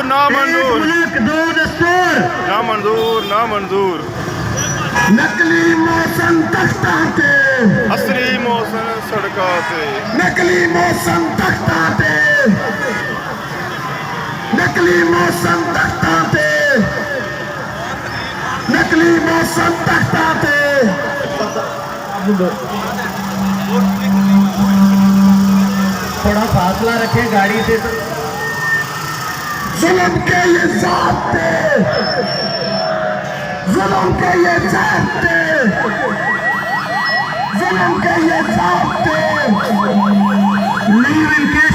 ना मंजूर दो दस्तूर ना मंजूर ना मंजूर नकली मौसम तख्ता ते असली मौसम सड़का ते नकली मौसम तख्ता ते नकली मौसम तख्ता ते नकली मौसम तख्ता ते थोड़ा फासला रखें गाड़ी से जुल्म के ये ज़ाब्ते जुल्म के ये ज़ाब्ते जुल्म के ये ज़ाब्ते लीव इनके